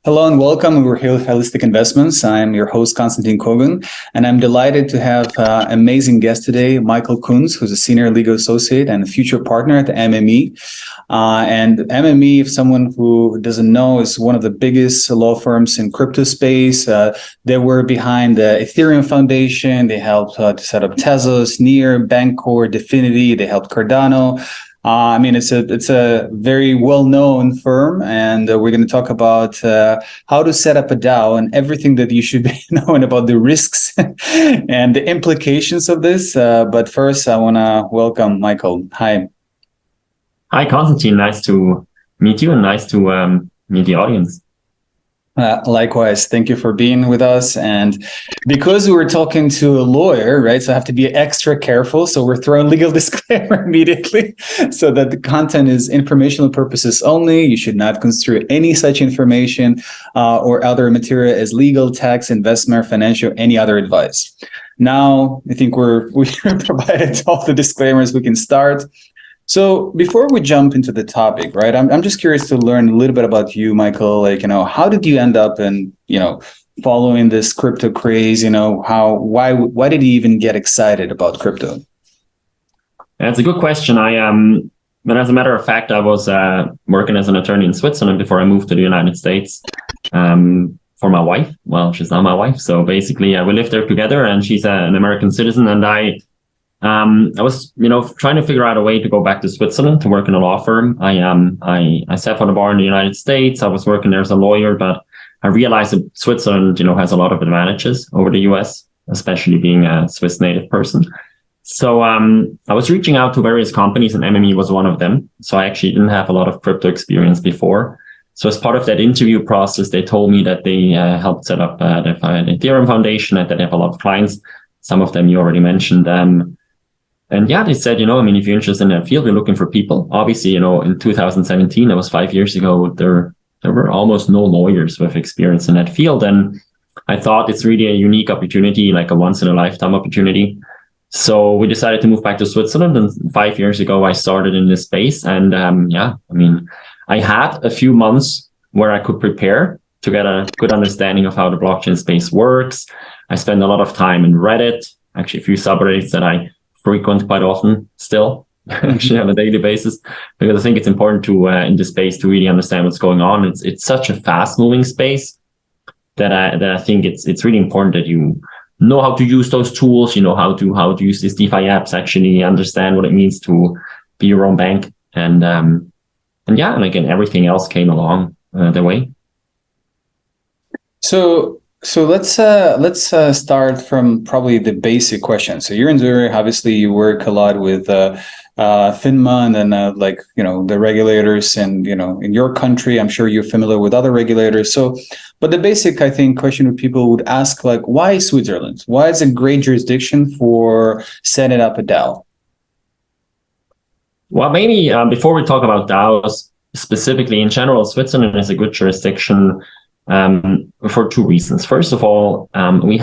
Hello and welcome. We're here with Holistic Investments. I'm your host, Constantin Kogan, and I'm delighted to have an amazing guest today, Michael Kunz, who's a senior legal associate and a future partner at the MME. And MME, if someone who doesn't know, is one of the biggest law firms in crypto space. They were behind the Ethereum Foundation. They helped to set up Tezos, Near, Bancor, Definity. They helped Cardano. It's a very well-known firm, and we're going to talk about how to set up a DAO and everything that you should be knowing about the risks and the implications of this. But first, I want to welcome Michael. Hi. Hi, Constantine. Nice to meet you and nice to meet the audience. Likewise, thank you for being with us. And because we were talking to a lawyer, right, so I have to be extra careful. So we're throwing legal disclaimer immediately so that the content is informational purposes only. You should not construe any such information or other material as legal, tax, investment, financial, any other advice. Now, I think we provided all the disclaimers. We can start. So before we jump into the topic, right, I'm just curious to learn a little bit about you, Michael. How did you end up in, following this crypto craze? Why did you even get excited about crypto? That's a good question. But as a matter of fact, I was working as an attorney in Switzerland before I moved to the United States for my wife. Well, she's not my wife. So basically, we lived there together, and she's an American citizen, and I was, trying to figure out a way to go back to Switzerland to work in a law firm. I sat on a bar in the United States. I was working there as a lawyer, but I realized that Switzerland, has a lot of advantages over the US, especially being a Swiss native person. So I was reaching out to various companies, and MME was one of them. So I actually didn't have a lot of crypto experience before. So as part of that interview process, they told me that they helped set up the Ethereum Foundation, and that they have a lot of clients. Some of them you already mentioned. And yeah, they said, if you're interested in that field, we're looking for people. Obviously, in 2017, that was 5 years ago, there were almost no lawyers with experience in that field. And I thought it's really a unique opportunity, like a once in a lifetime opportunity. So we decided to move back to Switzerland. And 5 years ago, I started in this space. And I had a few months where I could prepare to get a good understanding of how the blockchain space works. I spent a lot of time in Reddit, actually a few subreddits that I frequent quite often still, actually on a daily basis, because I think it's important to in this space to really understand what's going on. It's such a fast moving space that I think it's really important that you know how to use those tools, how to use these DeFi apps, actually understand what it means to be your own bank, and again, everything else came along the way. So let's start from probably the basic question. So you're in Zurich. Obviously, you work a lot with FINMA and then the regulators, and in your country, I'm sure you're familiar with other regulators. So, but the basic, I think, question people would ask, why Switzerland? Why is it a great jurisdiction for setting up a DAO? Well, maybe before we talk about DAOs specifically, in general, Switzerland is a good jurisdiction for two reasons. First of all, we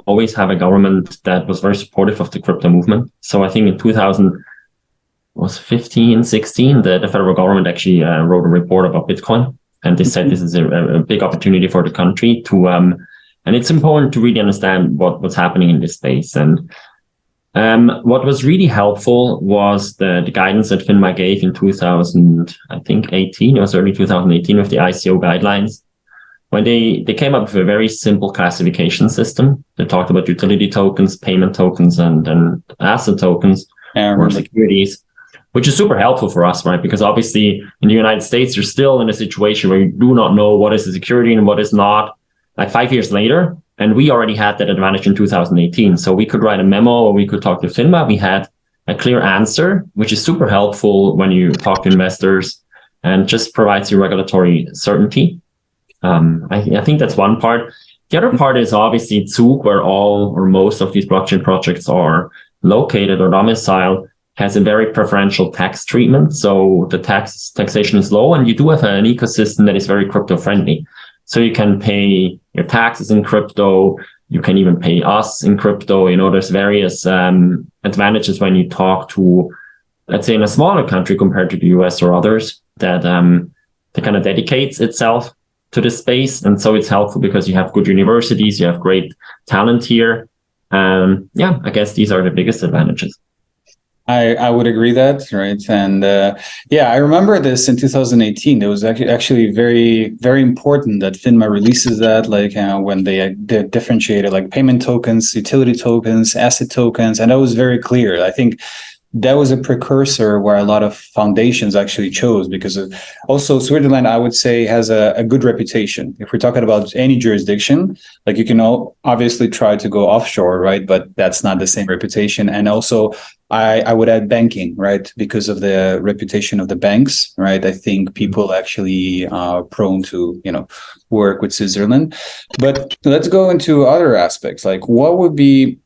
always have a government that was very supportive of the crypto movement. So I think in 2015, 16, the federal government actually wrote a report about Bitcoin, and they said this is a big opportunity for the country to, and it's important to really understand what's happening in this space. And what was really helpful was the guidance that FINMA gave in 2018. It was early 2018 with the ICO guidelines. When they came up with a very simple classification system. They talked about utility tokens, payment tokens, and asset tokens or securities, which is super helpful for us, right? Because obviously in the United States, you're still in a situation where you do not know what is a security and what is not, like 5 years later. And we already had that advantage in 2018. So we could write a memo or we could talk to FINMA. We had a clear answer, which is super helpful when you talk to investors and just provides you regulatory certainty. I think that's one part. The other part is obviously Zug, where all or most of these blockchain projects are located or domiciled, has a very preferential tax treatment. So the taxation is low, and you do have an ecosystem that is very crypto friendly. So you can pay your taxes in crypto. You can even pay us in crypto. There's various advantages when you talk to, let's say, in a smaller country compared to the US or others that kind of dedicates itself to this space. And so it's helpful because you have good universities, you have great talent here. Yeah, I guess these are the biggest advantages. I would agree that, right? And yeah, I remember this in 2018. It was actually very, very important that FINMA releases that, like when they differentiated like payment tokens, utility tokens, asset tokens, and that was very clear. I think that was a precursor where a lot of foundations actually chose, because also Switzerland, I would say, has a good reputation. If we're talking about any jurisdiction, like you can obviously try to go offshore, right? But that's not the same reputation. And also I would add banking, right? Because of the reputation of the banks, right? I think people actually are prone to, work with Switzerland. But let's go into other aspects. Like what would be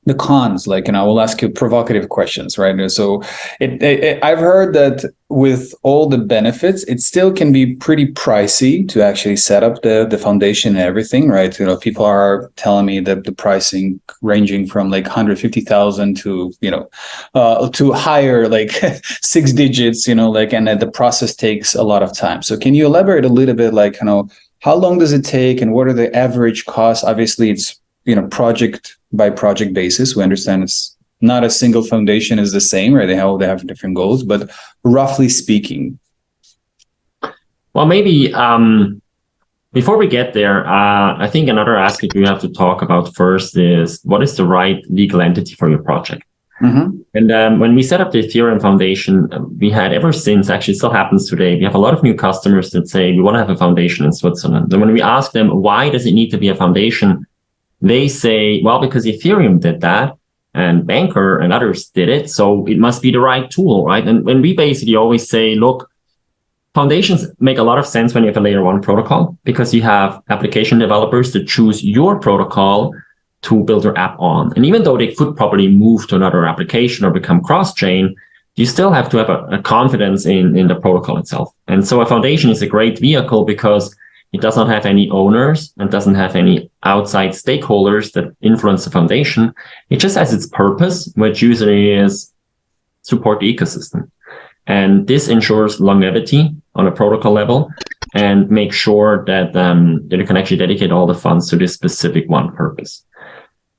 the cons? Like, I will ask you provocative questions, right? So I've heard that with all the benefits, it still can be pretty pricey to actually set up the foundation and everything, right? People are telling me that the pricing ranging from like 150,000 to, to higher, like 6 digits, and the process takes a lot of time. So can you elaborate a little bit, like, how long does it take and what are the average costs? Obviously, it's project by project basis. We understand it's not a single foundation is the same, right? They have different goals, but roughly speaking. Well, maybe before we get there, I think another aspect we have to talk about first is what is the right legal entity for your project. Mm-hmm. And when we set up the Ethereum Foundation, we had ever since, actually still happens today, we have a lot of new customers that say, we want to have a foundation in Switzerland. And when we ask them, why does it need to be a foundation? They say, well, because Ethereum did that and Banker and others did it, so it must be the right tool, right? And when we basically always say, look, foundations make a lot of sense when you have a layer 1 protocol, because you have application developers that choose your protocol to build their app on. And even though they could probably move to another application or become cross-chain, you still have to have a confidence in the protocol itself. And so a foundation is a great vehicle because it does not have any owners and doesn't have any outside stakeholders that influence the foundation. It just has its purpose, which usually is support the ecosystem. And this ensures longevity on a protocol level and make sure that you can actually dedicate all the funds to this specific one purpose.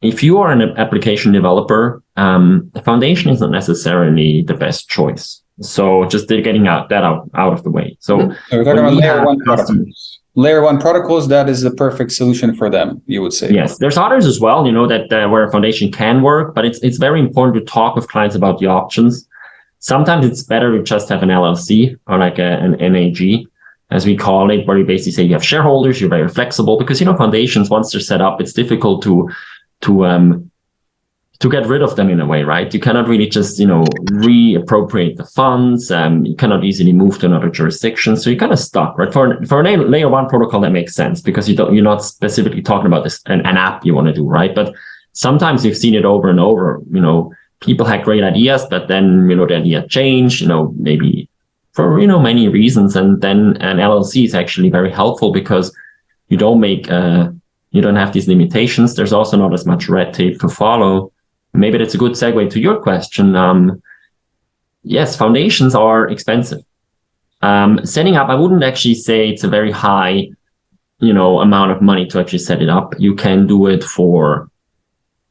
If you are an application developer, the foundation is not necessarily the best choice. So just getting that out of the way. So we're talking about layer 1 protocols. Layer 1 protocols, that is the perfect solution for them, you would say. Yes, there's others as well, that where a foundation can work, but it's very important to talk with clients about the options. Sometimes it's better to just have an LLC or like an NAG, as we call it, where you basically say you have shareholders, you're very flexible, because, foundations, once they're set up, it's difficult to get rid of them in a way, right? You cannot really just, reappropriate the funds. You cannot easily move to another jurisdiction. So you're kind of stuck, right? For a layer 1 protocol, that makes sense because you're not specifically talking about this, an app you want to do, right? But sometimes you've seen it over and over, people had great ideas, but then, the idea changed, maybe for, many reasons. And then an LLC is actually very helpful because you don't have these limitations. There's also not as much red tape to follow. Maybe that's a good segue to your question. Yes, foundations are expensive. Setting up, I wouldn't actually say it's a very high, amount of money to actually set it up. You can do it for,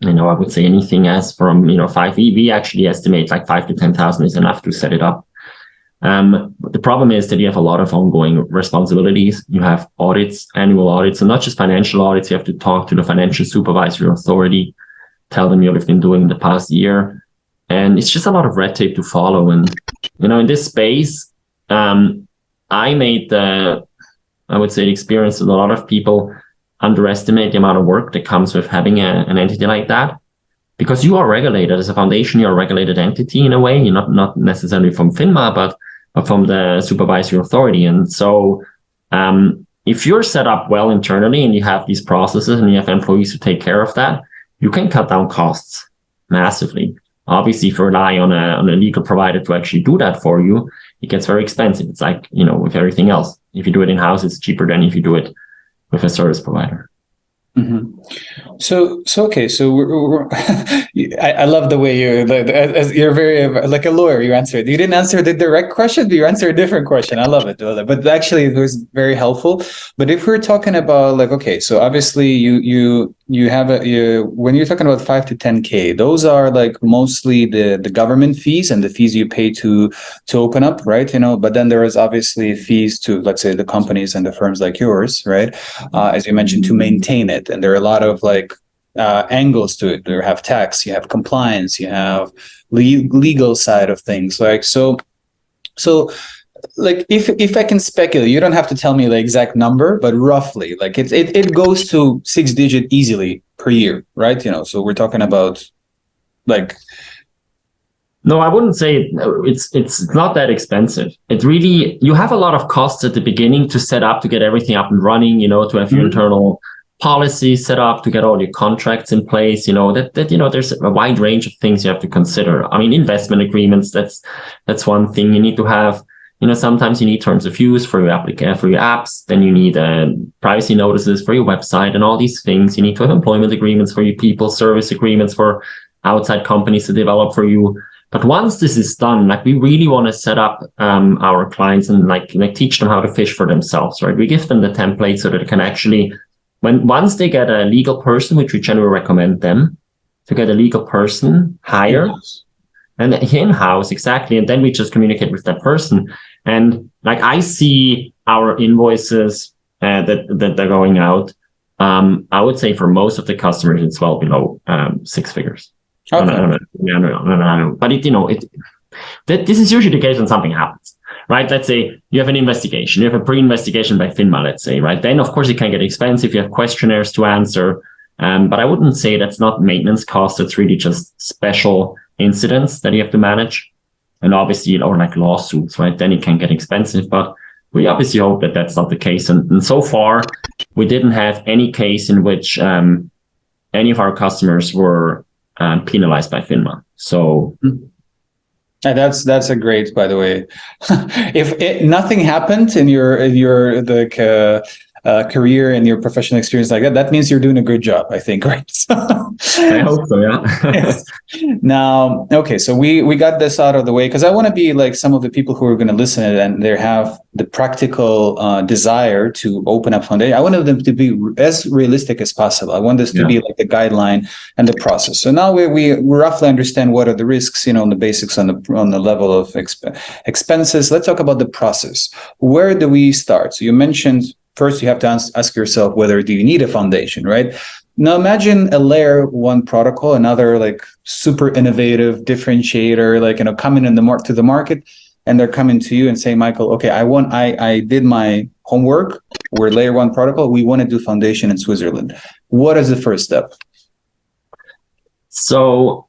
I would say anything as from, 5. We actually estimate like 5 to 10,000 is enough to set it up. But the problem is that you have a lot of ongoing responsibilities. You have audits, annual audits, and not just financial audits. You have to talk to the financial supervisory authority, tell them what you've been doing in the past year. And it's just a lot of red tape to follow. And, in this space, I made the experience that a lot of people underestimate the amount of work that comes with having an entity like that. Because you are regulated as a foundation, you're a regulated entity in a way. You're not necessarily from FINMA, but from the supervisory authority. And so if you're set up well internally and you have these processes and you have employees who take care of that, you can cut down costs massively. Obviously, if you rely on a legal provider to actually do that for you, it gets very expensive. It's like, with everything else. If you do it in-house, it's cheaper than if you do it with a service provider. Mm-hmm. So okay. So I love the way as you're very like a lawyer. You answered. You didn't answer the direct question, but you answered a different question. I love it. But actually, it was very helpful. But if we're talking about like, okay, so obviously you have when you're talking about 5 to 10K, those are like mostly the government fees and the fees you pay to open up, right? But then there is obviously fees to, let's say, the companies and the firms like yours, right? As you mentioned, to maintain it, and there are a lot of like angles to it. You have tax, you have compliance, you have legal side of things. Like so like if I can speculate, you don't have to tell me the exact number, but roughly, like it goes to 6-digit easily per year, right? So we're talking about like. No, I wouldn't say it's not that expensive. It really, you have a lot of costs at the beginning to set up, to get everything up and running, to have your internal policy set up, to get all your contracts in place, there's a wide range of things you have to consider. I mean, investment agreements, that's one thing you need to have. Sometimes you need terms of use for your for your apps. Then you need privacy notices for your website and all these things. You need to have employment agreements for your people, service agreements for outside companies to develop for you. But once this is done, like we really want to set up our clients and like teach them how to fish for themselves, right? We give them the template so that they can actually, once they get a legal person, which we generally recommend them to get a legal person hired and in-house, exactly. And then we just communicate with that person. And like I see our invoices that they're going out. I would say for most of the customers, it's well below 6 figures. Okay. No. But this is usually the case when something happens, right? Let's say you have an investigation, you have a pre-investigation by FINMA, let's say, right? Then of course it can get expensive. You have questionnaires to answer, but I wouldn't say that's not maintenance costs. It's really just special incidents that you have to manage, and obviously, or like lawsuits, right? Then it can get expensive, but we obviously hope that that's not the case. And so far, we didn't have any case in which any of our customers were penalized by FINMA. So that's a great, by the way. If nothing happened in your career and your professional experience like that means you're doing a good job, I think, right? I hope so, yeah. Yes. Now, okay, so we got this out of the way because I want to be like some of the people who are going to listen and they have the practical desire to open up foundation. I want them to be as realistic as possible. I want this to be like the guideline and the process. So now we roughly understand what are the risks, on the basics on the level of expenses. Let's talk about the process. Where do we start? So you mentioned first you have to ask yourself whether do you need a foundation, right? Now imagine a layer 1 protocol, another like super innovative differentiator, like coming to the market, and they're coming to you and saying, Michael, okay, I did my homework. We're layer 1 protocol. We want to do foundation in Switzerland. What is the first step? So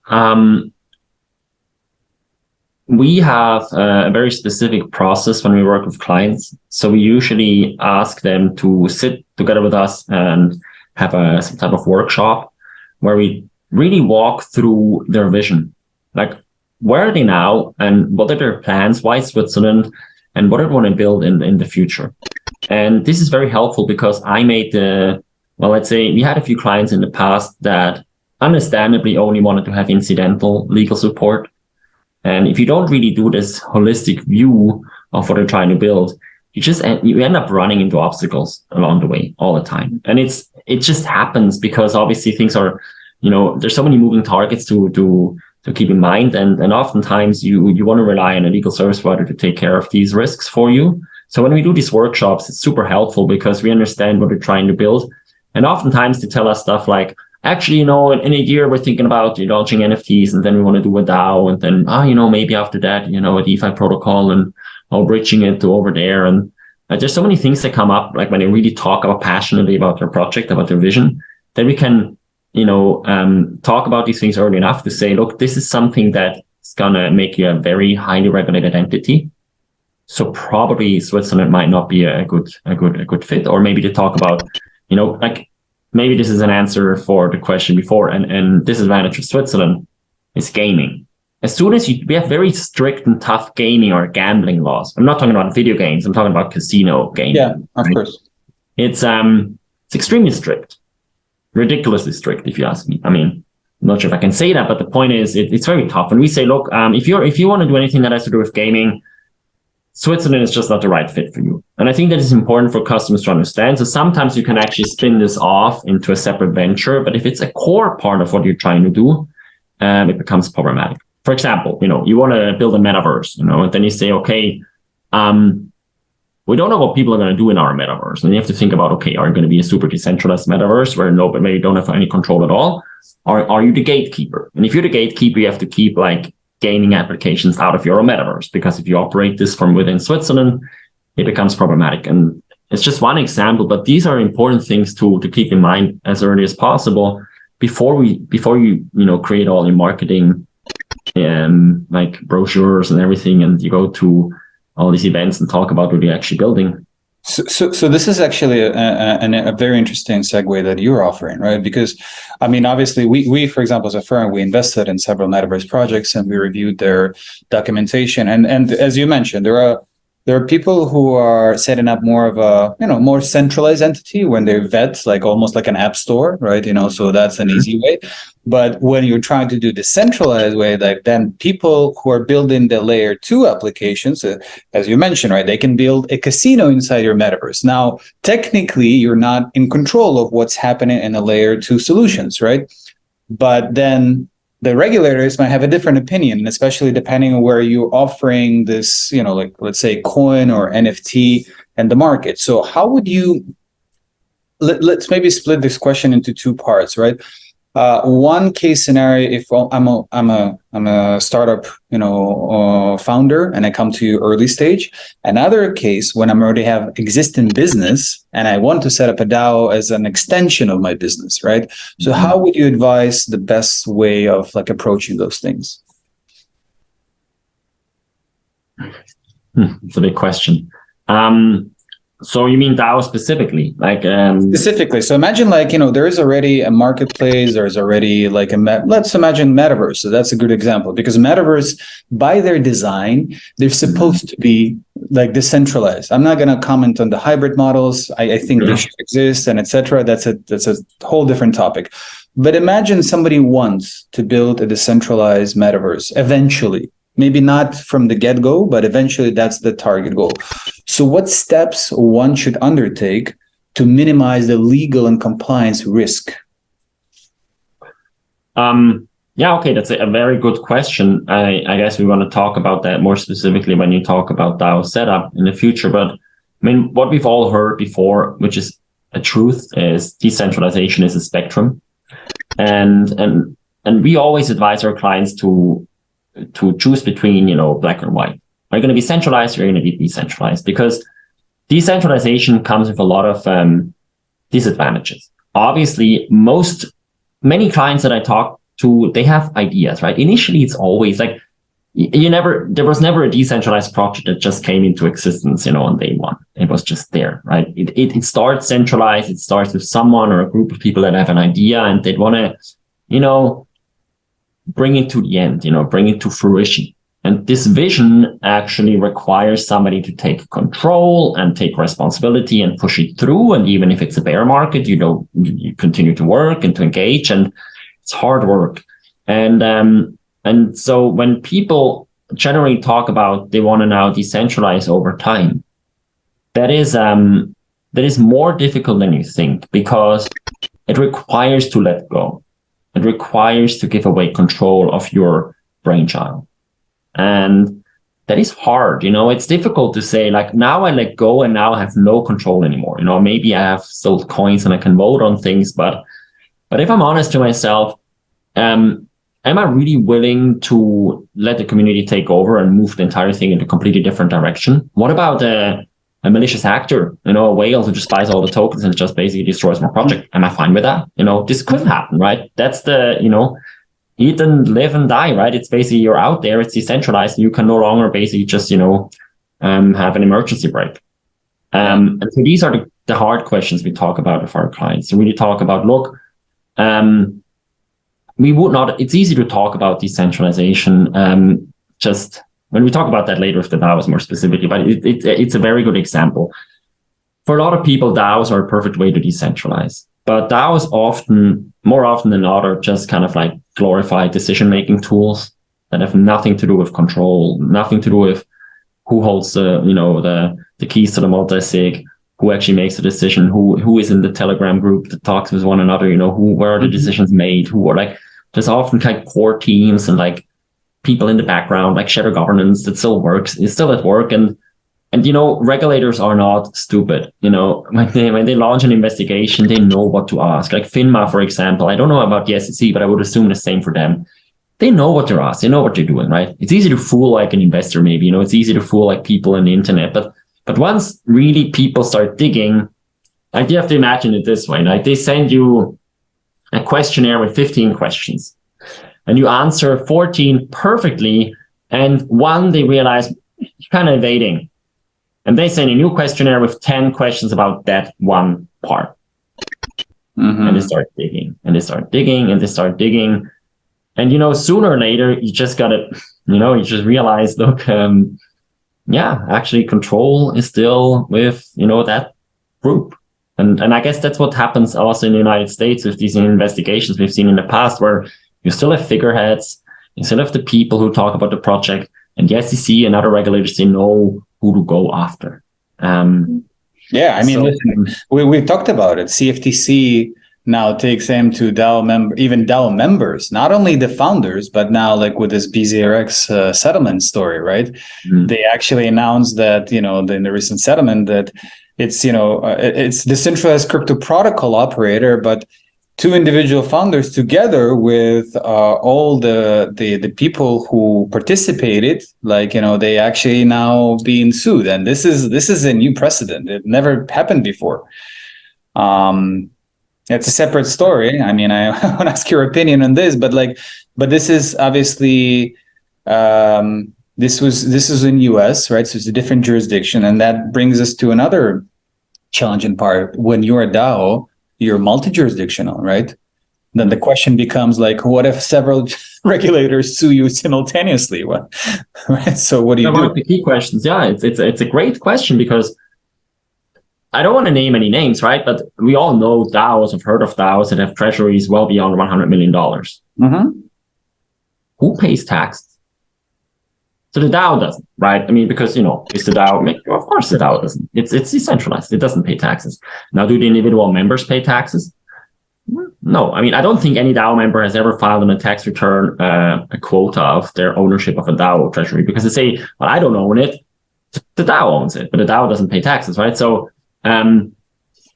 we have a very specific process when we work with clients. So we usually ask them to sit together with us and have some type of workshop where we really walk through their vision. Like, where are they now and what are their plans? Why Switzerland? And what do they want to build in the future? And this is very helpful because I made let's say we had a few clients in the past that understandably only wanted to have incidental legal support. And if you don't really do this holistic view of what they're trying to build, you end up running into obstacles along the way all the time. And it just happens because obviously things are, there's so many moving targets to keep in mind. And oftentimes you want to rely on a legal service provider to take care of these risks for you. So when we do these workshops, it's super helpful because we understand what we're trying to build. And oftentimes they tell us stuff like, actually, in a year, we're thinking about launching NFTs, and then we want to do a DAO, and then, maybe after that, a DeFi protocol, and bridging it to over there. And there's so many things that come up, like when they really talk passionately about their project, about their vision, then we can, talk about these things early enough to say, look, this is something that's going to make you a very highly regulated entity. So probably Switzerland might not be a good fit, or maybe to talk about, maybe this is an answer for the question before, and disadvantage of Switzerland is gaming. As soon as we have very strict and tough gaming or gambling laws. I'm not talking about video games. I'm talking about casino gaming. Yeah, of course. It's extremely strict. ridiculously strict, if you ask me. I mean, I'm not sure if I can say that, but the point is, it's very tough. And we say, look, if you want to do anything that has to do with gaming, Switzerland is just not the right fit for you. And I think that is important for customers to understand. So sometimes you can actually spin this off into a separate venture, but if it's a core part of what you're trying to do, it becomes problematic. For example, you want to build a metaverse, and then you say, okay, we don't know what people are going to do in our metaverse. And you have to think about, okay, are you going to be a super decentralized metaverse where nobody maybe don't have any control at all? Or are you the gatekeeper? And if you're the gatekeeper, you have to keep gaming applications out of your own metaverse, because if you operate this from within Switzerland, it becomes problematic. And it's just one example, but these are important things to keep in mind as early as possible before you create all your marketing brochures and everything, and you go to all these events and talk about what you're actually building. So this is actually a very interesting segue that you're offering, right? Because, I mean, obviously, we, for example, as a firm, we invested in several metaverse projects and we reviewed their documentation. And as you mentioned, there are people who are setting up more of a, more centralized entity when they vet, almost like an app store, right? So that's an easy way. But when you're trying to do the centralized way, then people who are building the layer 2 applications, as you mentioned, right, they can build a casino inside your metaverse. Now, technically, you're not in control of what's happening in the layer 2 solutions, right? But then the regulators might have a different opinion, especially depending on where you're offering this, let's say coin or NFT in the market. So how would you, let's maybe split this question into 2 parts, right? One case scenario, if I'm a startup, founder, and I come to you early stage. Another case when I'm already have existing business and I want to set up a DAO as an extension of my business, right? So how would you advise the best way of approaching those things? It's a big question. So you mean DAO specifically? Specifically. So imagine there is already a marketplace, there's already let's imagine metaverse. So that's a good example, because metaverse by their design, they're supposed to be decentralized. I'm not going to comment on the hybrid models. I think they should exist and etc. That's a whole different topic. But imagine somebody wants to build a decentralized metaverse eventually. Maybe not from the get-go, but eventually that's the target goal. So what steps one should undertake to minimize the legal and compliance risk? Okay, that's a very good question. I guess we want to talk about that more specifically when you talk about DAO setup in the future. But I mean, what we've all heard before, which is a truth, is decentralization is a spectrum. And we always advise our clients to choose between, black and white. Are you going to be centralized or are you going to be decentralized? Because decentralization comes with a lot of disadvantages. Obviously, many clients that I talk to, they have ideas, right? Initially, it's always there was never a decentralized project that just came into existence, on day one. It was just there, right? It starts centralized. It starts with someone or a group of people that have an idea and they'd want to, bring it to the end, bring it to fruition. And this vision actually requires somebody to take control and take responsibility and push it through. And even if it's a bear market, you continue to work and to engage, and it's hard work. And so when people generally talk about they want to now decentralize over time, that is more difficult than you think, because it requires to let go. It requires to give away control of your brainchild. And that is hard. It's difficult to say, now I let go and now I have no control anymore. Maybe I have sold coins and I can vote on things, but if I'm honest to myself, am I really willing to let the community take over and move the entire thing in a completely different direction? What about a malicious actor, a whale who just buys all the tokens and just basically destroys my project? Am I fine with that? This could happen, right? That's eat and live and die, right? It's basically you're out there, it's decentralized, and you can no longer basically just, have an emergency brake. And so these are the hard questions we talk about with our clients. So really talk about, look, it's easy to talk about decentralization, just when we talk about that later with the DAOs more specifically, but it's a very good example. For a lot of people, DAOs are a perfect way to decentralize. But DAOs more often than not, are just kind of like glorified decision-making tools that have nothing to do with control, nothing to do with who holds the keys to the multi-sig, who actually makes the decision, who is in the Telegram group that talks with one another, where are the decisions made, who are like, there's often like core teams and like people in the background, like shadow governance that still works, is still at work. And regulators are not stupid. When they launch an investigation, they know what to ask. Like FINMA, for example, I don't know about the SEC, but I would assume the same for them. They know what they're asked. They know what they're doing, right? It's easy to fool like an investor, maybe, it's easy to fool like people on the internet. But once really people start digging, like you have to imagine it this way, like they send you a questionnaire with 15 questions and you answer 14 perfectly. And one, they realize you're kind of evading. And they send a new questionnaire with 10 questions about that one part. Mm-hmm. And they start digging and they start digging and they start digging. And, sooner or later, you just got to, you just realize, look, actually control is still with, that group. And I guess that's what happens also in the United States with these investigations we've seen in the past, where you still have figureheads, you still have the people who talk about the project, and the SEC and other regulators, they know who to go after. Listen, we talked about it. CFTC now takes aim to DAO members, not only the founders, but now like with this BZRX settlement story, right? Mm-hmm. They actually announced that, in the recent settlement that it's, it's decentralized crypto protocol operator, but two individual founders together with all the people who participated, like, they actually now being sued. And this is a new precedent. It never happened before. It's a separate story. I mean, I want to ask your opinion on this, but this is obviously, this is in US, right? So it's a different jurisdiction. And that brings us to another challenging part. When you're a DAO, you're multi-jurisdictional, right? Then the question becomes like, what if several regulators sue you simultaneously? Right? So what do you do? One of the key questions. Yeah, it's a great question, because I don't want to name any names, right? But we all know DAOs, have heard of DAOs that have treasuries well beyond $100 million. Mm-hmm. Who pays taxes? So the DAO doesn't, right? I mean, because, it's the DAO. Of course the DAO doesn't. It's decentralized. It doesn't pay taxes. Now, do the individual members pay taxes? No. I mean, I don't think any DAO member has ever filed on a tax return a quota of their ownership of a DAO treasury, because they say, well, I don't own it. The DAO owns it, but the DAO doesn't pay taxes, right? So,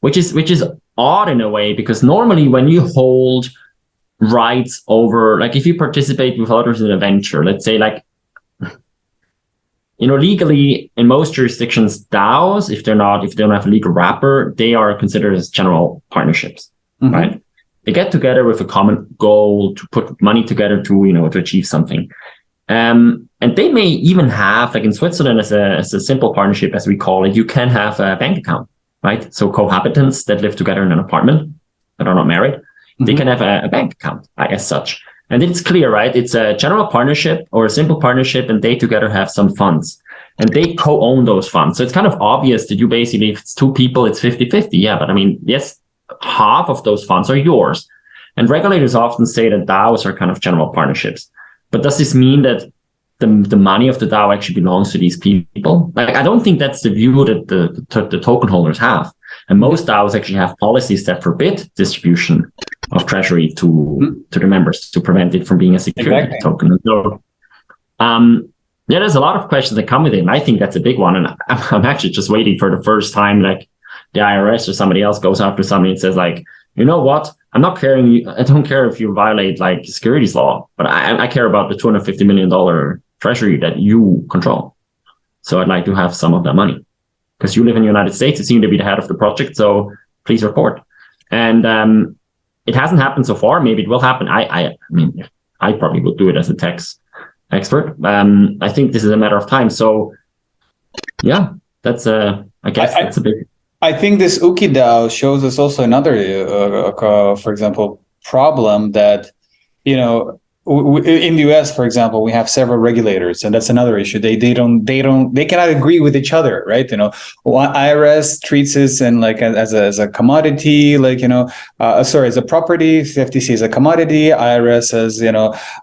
which is odd in a way, because normally when you hold rights over, like if you participate with others in a venture, let's say like, legally in most jurisdictions, DAOs, if they don't have a legal wrapper, they are considered as general partnerships, mm-hmm. right? They get together with a common goal to put money together to achieve something. And they may even have, like in Switzerland, as a simple partnership, as we call it, you can have a bank account. Right? So cohabitants that live together in an apartment that are not married, mm-hmm. they can have a bank account as such. And it's clear, right? It's a general partnership or a simple partnership, and they together have some funds. And they co-own those funds. So it's kind of obvious that you basically, if it's two people, it's 50-50. Yeah, but I mean, yes, half of those funds are yours. And regulators often say that DAOs are kind of general partnerships. But does this mean that the money of the DAO actually belongs to these people? Like, I don't think that's the view that the token holders have. And most DAOs actually have policies that forbid distribution of treasury to the members, to prevent it from being a security token. And so, there's a lot of questions that come with it. And I think that's a big one. And I'm actually just waiting for the first time, like the IRS or somebody else goes after somebody and says like, you know what? I don't care if you violate like securities law, but I care about the $250 million treasury that you control. So I'd like to have some of that money, because you live in the United States. You seem to be the head of the project, so please report. And it hasn't happened so far. Maybe it will happen. I mean, I probably would do it as a tax expert. I think this is a matter of time. So yeah, that's I guess that's a big. I think this Uki DAO shows us also another, for example, problem that, in the US, for example, we have several regulators, and that's another issue. They cannot agree with each other, right? IRS treats it and like as a commodity, like as a property. FTC is a commodity. IRS has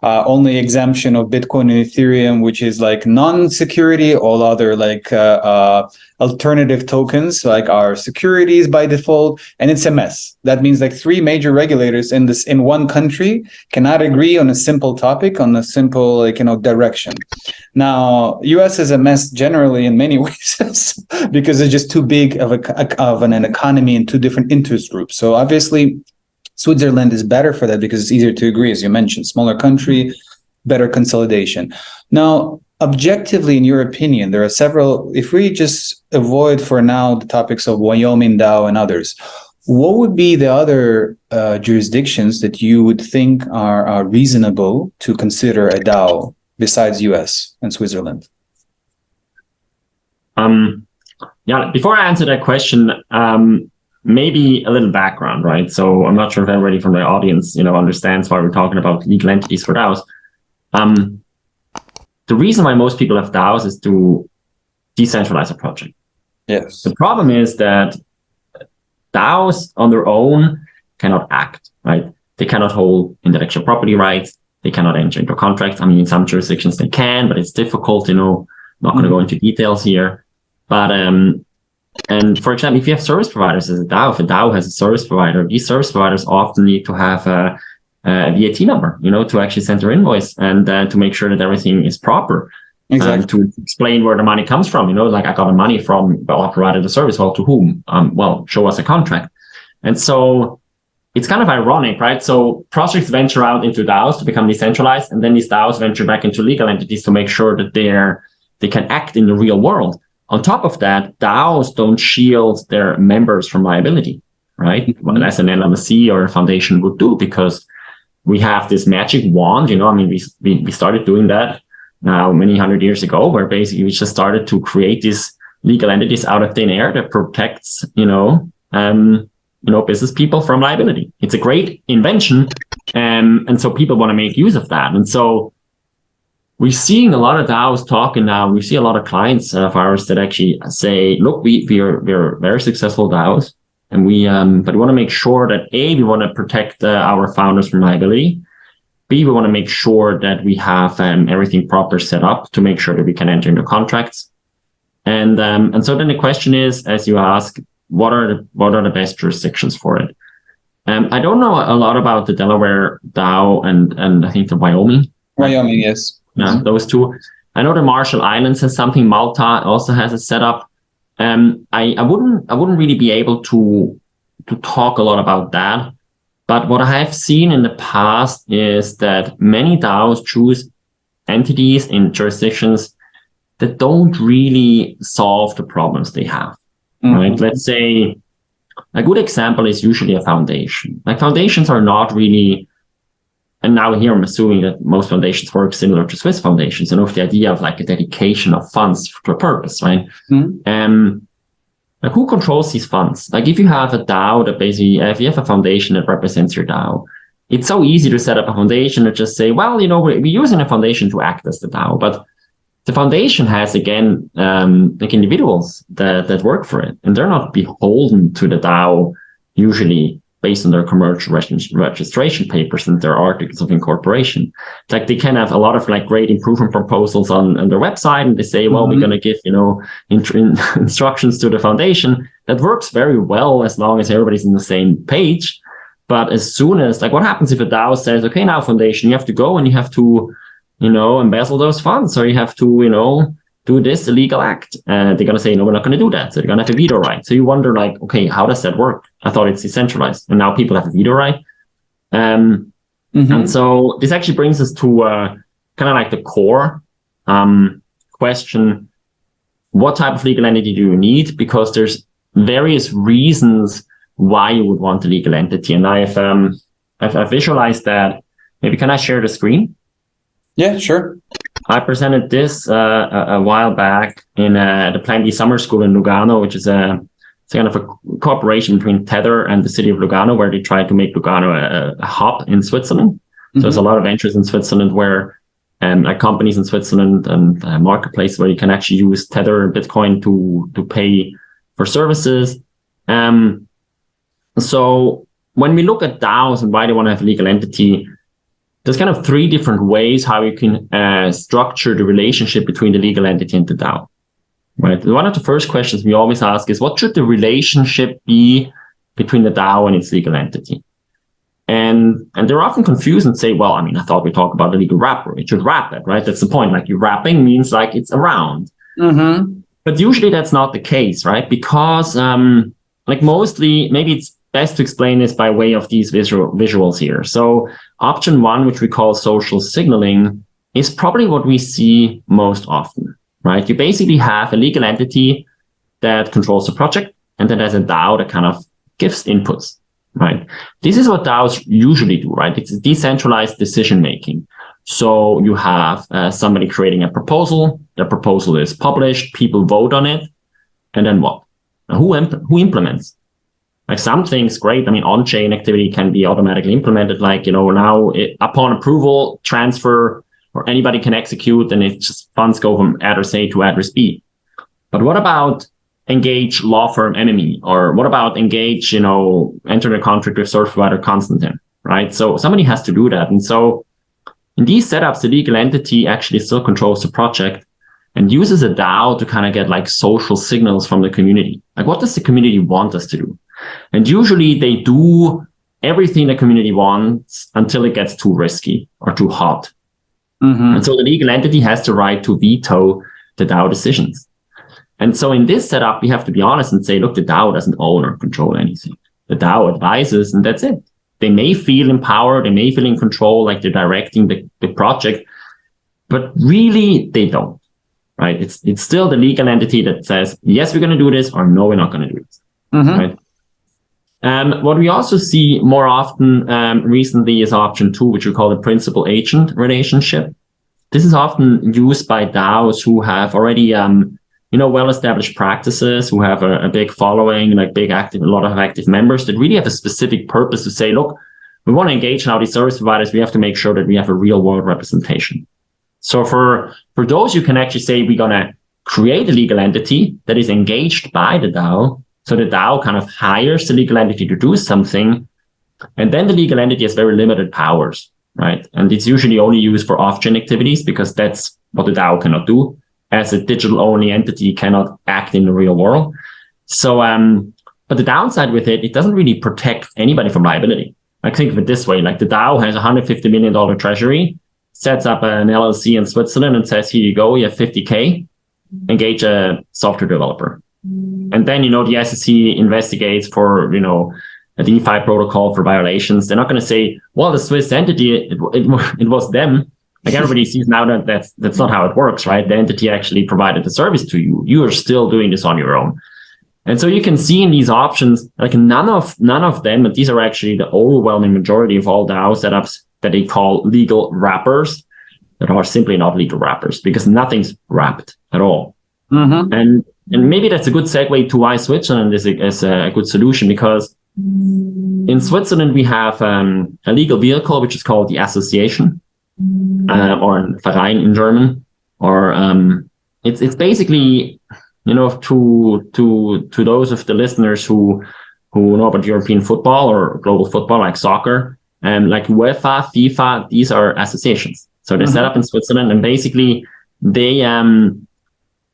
only exemption of Bitcoin and Ethereum, which is like non-security. All other like alternative tokens like are securities by default, and it's a mess. That means like three major regulators in one country cannot agree on a simple topic, on a simple direction. Now, US is a mess generally in many ways because it's just too big of an economy and two different interest groups. So obviously, Switzerland is better for that because it's easier to agree, as you mentioned, smaller country, better consolidation. Now, objectively, in your opinion, there are several, if we just avoid for now the topics of Wyoming DAO and others, what would be the other jurisdictions that you would think are reasonable to consider a DAO besides US and Switzerland? Before I answer that question, maybe a little background, right? So I'm not sure if everybody from the audience, understands why we're talking about legal entities for DAOs. The reason why most people have DAOs is to decentralize a project. Yes. The problem is that DAOs on their own cannot act, right? They cannot hold intellectual property rights. They cannot enter into contracts. I mean, in some jurisdictions they can, but it's difficult, not going to go into details here. But, and for example, if you have service providers as a DAO, if a DAO has a service provider, these service providers often need to have a VAT number, to actually send their invoice and to make sure that everything is proper. Exactly. To explain where the money comes from, like I got the money from, I provided the service, well, to whom? Show us a contract. And so it's kind of ironic, right? So projects venture out into DAOs to become decentralized, and then these DAOs venture back into legal entities to make sure that they can act in the real world. On top of that, DAOs don't shield their members from liability, right? Mm-hmm. Well, as an LLC or a foundation would do, because we have this magic wand, we started doing that now many hundred years ago, where basically we just started to create these legal entities out of thin air that protects, business people from liability. It's a great invention. And so people want to make use of that. And so we're seeing a lot of DAOs talking now. We see a lot of clients of ours that actually say, look, we're very successful DAOs. And but we want to make sure that A, we want to protect our founders from liability. B, we want to make sure that we have everything proper set up to make sure that we can enter into contracts. And so then the question is, as you ask, what are the best jurisdictions for it? I don't know a lot about the Delaware DAO and I think the Wyoming. Wyoming, yes. Yeah, those two. I know the Marshall Islands has something. Malta also has a setup. I wouldn't really be able to talk a lot about that. But what I have seen in the past is that many DAOs choose entities in jurisdictions that don't really solve the problems they have. Mm-hmm. Right? Let's say a good example is usually a foundation. Like foundations are not really, and now here I'm assuming that most foundations work similar to Swiss foundations, with the idea of like a dedication of funds to a purpose, right? Mm-hmm. Like who controls these funds? Like if you have a DAO that basically, if you have a foundation that represents your DAO, it's so easy to set up a foundation and just say, well, we're using a foundation to act as the DAO, but the foundation has, again, like individuals that work for it, and they're not beholden to the DAO usually based on their commercial registration papers and their articles of incorporation. It's like they can have a lot of like great improvement proposals on their website, and they say, well, we're going to give, instructions to the foundation. That works very well as long as everybody's on the same page. But as soon as, like, what happens if a DAO says, okay, now foundation, you have to go and you have to, embezzle those funds, or you have to, do this illegal act. And they're going to say, no, we're not going to do that. So they're going to have a veto right. So you wonder, like, okay, how does that work? I thought it's decentralized. And now people have a veto right. And so this actually brings us to kind of like the core question. What type of legal entity do you need? Because there's various reasons why you would want a legal entity. And I've visualized that. Maybe can I share the screen? Yeah, sure. I presented this a while back in the Plan B Summer School in Lugano, which is it's kind of a cooperation between Tether and the city of Lugano, where they tried to make Lugano a hub in Switzerland. there's a lot of entries in Switzerland where like companies in Switzerland and marketplace where you can actually use Tether Bitcoin to pay for services. So when we look at DAOs and why they want to have a legal entity, there's kind of three different ways how you can structure the relationship between the legal entity and the DAO. Right. One of the first questions we always ask is, what should the relationship be between the DAO and its legal entity? And they're often confused and say, well, I mean, I thought we talked about the legal wrapper. It should wrap it, right? That's the point. Like, you wrapping means like it's around. But usually that's not the case, right? Because like mostly, maybe it's best to explain this by way of these visuals here. So option one, which we call social signaling, is probably what we see most often. Right? You basically have a legal entity that controls the project, and then there's a DAO that kind of gives inputs, right? This is what DAOs usually do, right? It's decentralized decision making. So you have somebody creating a proposal. The proposal is published. People vote on it, and then what? Now, who implements? Like, some things, great. I mean, on-chain activity can be automatically implemented. Like, now upon approval, transfer, or anybody can execute, and it's just funds go from address A to address B. But what about engage law firm MME? Or what about engage, enter the contract with service provider Constantin, right? So somebody has to do that. And so in these setups, the legal entity actually still controls the project and uses a DAO to kind of get like social signals from the community. Like, what does the community want us to do? And usually they do everything the community wants until it gets too risky or too hot. And so the legal entity has the right to veto the DAO decisions. And so in this setup, we have to be honest and say, look, the DAO doesn't own or control anything. The DAO advises, and that's it. They may feel empowered, they may feel in control, like they're directing the project, but really they don't, right? It's still the legal entity that says, yes, we're going to do this, or no, we're not going to do this, right? What we also see more often recently is option two, which we call the principal-agent relationship. This is often used by DAOs who have already, well-established practices, who have a big following, like a lot of active members that really have a specific purpose to say, look, we want to engage now these service providers. We have to make sure that we have a real-world representation. So for those, you can actually say we're going to create a legal entity that is engaged by the DAO. So the DAO kind of hires the legal entity to do something, and then the legal entity has very limited powers, right? And it's usually only used for off-chain activities because that's what the DAO cannot do, as a digital-only entity cannot act in the real world. So, but the downside with it doesn't really protect anybody from liability. Like, think of it this way, like the DAO has $150 million treasury, sets up an LLC in Switzerland and says, here you go, you have 50K, engage a software developer. And then, the SEC investigates for, a DeFi protocol for violations. They're not going to say, well, the Swiss entity, it was them. Like, everybody sees now that that's not how it works, right? The entity actually provided the service to you. You are still doing this on your own. And so you can see in these options, like none of them, but these are actually the overwhelming majority of all DAO setups that they call legal wrappers, that are simply not legal wrappers because nothing's wrapped at all. And maybe that's a good segue to why Switzerland is a good solution, because in Switzerland, we have a legal vehicle, which is called the association, or Verein in German, or it's basically, to those of the listeners who know about European football or global football, like soccer, like UEFA, FIFA, these are associations. So they're set up in Switzerland, and basically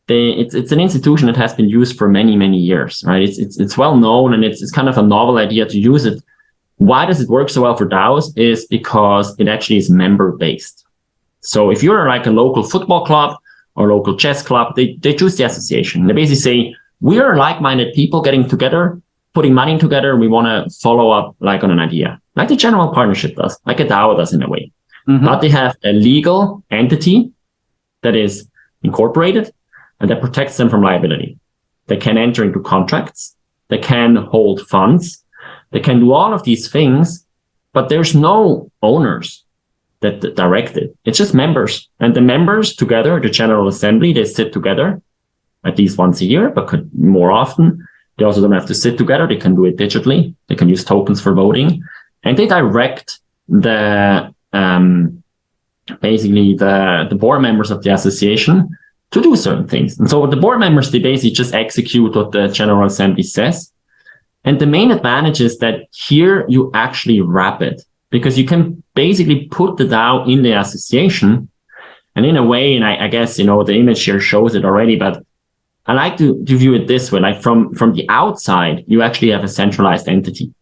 it's an institution that has been used for many, many years, right? It's well known, and it's kind of a novel idea to use it. Why does it work so well for DAOs? Is because it actually is member based. So if you're like a local football club or local chess club, they choose the association. They basically say, we are like-minded people getting together, putting money together. We want to follow up like on an idea, like the general partnership does, like a DAO does in a way. But they have a legal entity that is incorporated and that protects them from liability. They can enter into contracts. They can hold funds. They can do all of these things, but there's no owners that direct it. It's just members. And the members together, the General Assembly, they sit together at least once a year, but could more often. They also don't have to sit together. They can do it digitally. They can use tokens for voting. And they direct the basically the board members of the association to do certain things. And so the board members, they basically just execute what the General Assembly says. And the main advantage is that here you actually wrap it, because you can basically put the DAO in the association. And in a way, and I guess, the image here shows it already, but I like to view it this way, like from the outside, you actually have a centralized entity,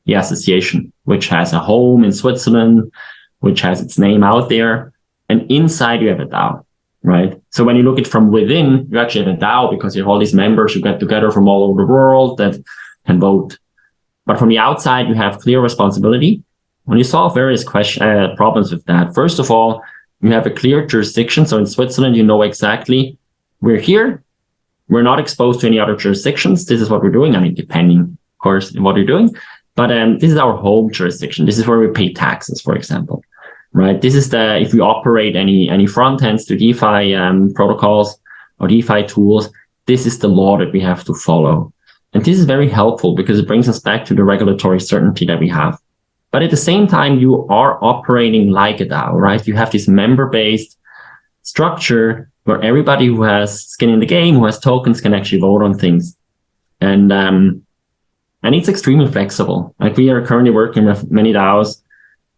the association, which has a home in Switzerland, which has its name out there. And inside you have a DAO, right? So when you look at it from within, you actually have a DAO because you have all these members who get together from all over the world that can vote. But from the outside, you have clear responsibility. When you solve various problems with that, first of all, you have a clear jurisdiction. So in Switzerland, you know exactly we're here. We're not exposed to any other jurisdictions. This is what we're doing. I mean, depending, of course, on what you're doing. But this is our home jurisdiction. This is where we pay taxes, for example, right? This is if we operate any front ends to DeFi protocols or DeFi tools, this is the law that we have to follow. And this is very helpful because it brings us back to the regulatory certainty that we have. But at the same time, you are operating like a DAO, right? You have this member-based structure where everybody who has skin in the game, who has tokens, can actually vote on things. And it's extremely flexible. Like we are currently working with many DAOs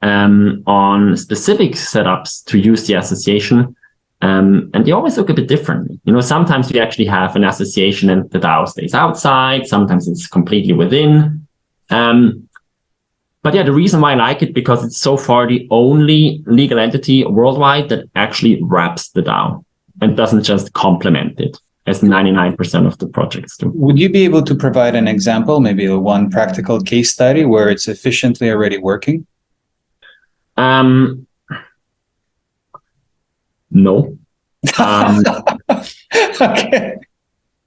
on specific setups to use the association. And they always look a bit differently. Sometimes we actually have an association and the DAO stays outside. Sometimes it's completely within. But yeah, the reason why I like it, because it's so far the only legal entity worldwide that actually wraps the DAO and doesn't just complement it, as 99% of the projects do. Would you be able to provide an example, maybe one practical case study where it's efficiently already working? No. Okay.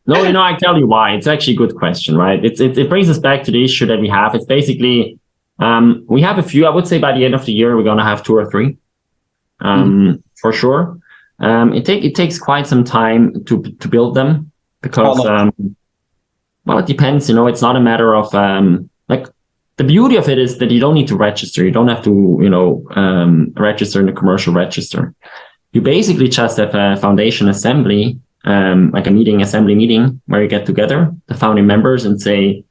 No, I tell you why. It's actually a good question, right? It brings us back to the issue that we have. It's basically, we have a few. I would say by the end of the year, we're going to have 2 or 3, for sure. It takes quite some time to build them because, well, it depends. It's not a matter of like the beauty of it is that you don't need to register. You don't have to register in the commercial register. You basically just have a foundation assembly, like a assembly meeting where you get together, the founding members, and say,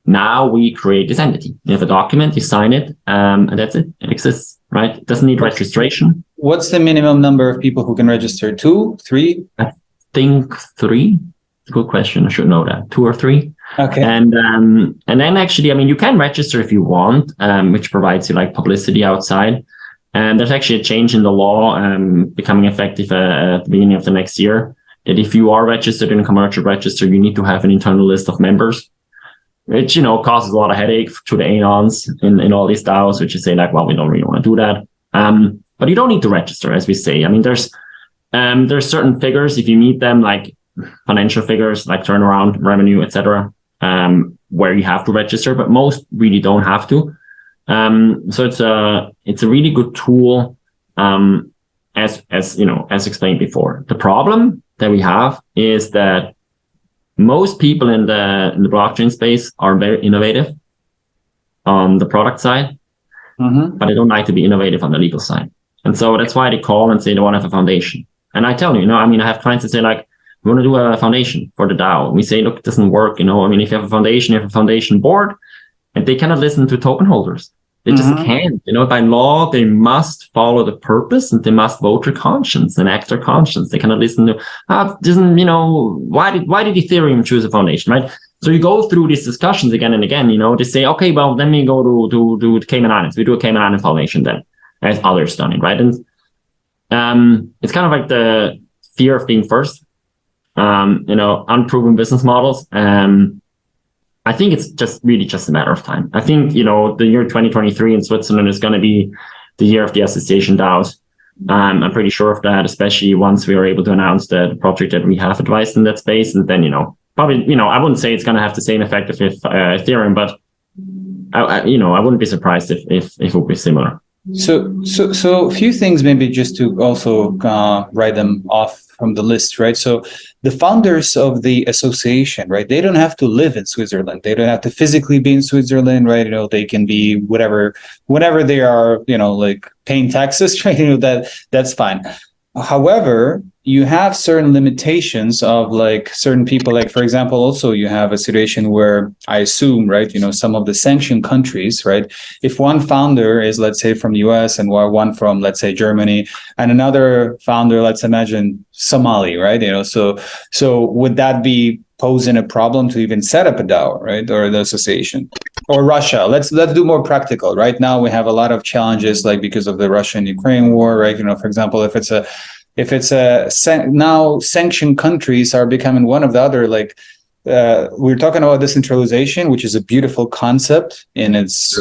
now we create this entity. You have a document, you sign it, and that's it. It exists, right? It doesn't need registration. What's the minimum number of people who can register? 2, 3? I think 3. Good question. I should know that. 2 or 3. Okay. And then actually, you can register if you want, which provides you like publicity outside. And there's actually a change in the law becoming effective at the beginning of the next year, that if you are registered in a commercial register, you need to have an internal list of members, which, causes a lot of headache to the anons in all these DAOs, which is say like, well, we don't really want to do that. But you don't need to register, as we say. There's certain figures, if you meet them, like financial figures, like turnaround, revenue, etc., where you have to register, but most really don't have to. So it's a really good tool, as explained before. The problem that we have is that most people in the blockchain space are very innovative on the product side, but they don't like to be innovative on the legal side. And so that's why they call and say they want to have a foundation. And I tell you, I have clients that say like, we want to do a foundation for the DAO. We say, look, it doesn't work. If you have a foundation, you have a foundation board, and they cannot listen to token holders. They just can't. By law, they must follow the purpose and they must vote their conscience and act their conscience. They cannot listen to, why did Ethereum choose a foundation, right? So you go through these discussions again and again, they say, okay, well, then we go to Cayman Islands. We do a Cayman Island foundation then, as others done it, right? And it's kind of like the fear of being first, unproven business models. I think it's just a matter of time. I think, the year 2023 in Switzerland is going to be the year of the association DAOs. I'm pretty sure of that, especially once we are able to announce the project that we have advised in that space. And then, probably, I wouldn't say it's going to have the same effect with Ethereum, but I wouldn't be surprised if it would be similar. So a few things maybe just to also write them off from the list, right? So the founders of the association, right? They don't have to live in Switzerland. They don't have to physically be in Switzerland, right? They can be whenever they are, like paying taxes, right? That's fine. However, you have certain limitations of like certain people, like for example, also you have a situation where I assume, right, some of the sanctioned countries, right, if one founder is, let's say, from the US and one from, let's say, Germany, and another founder, let's imagine Somali, right, so would that be posing a problem to even set up a DAO, right, or the association? Or Russia. Let's do more practical. Right now, we have a lot of challenges, like because of the Russia-Ukraine war, right? For example, now sanctioned countries are becoming one of the other, like we're talking about decentralization, which is a beautiful concept in its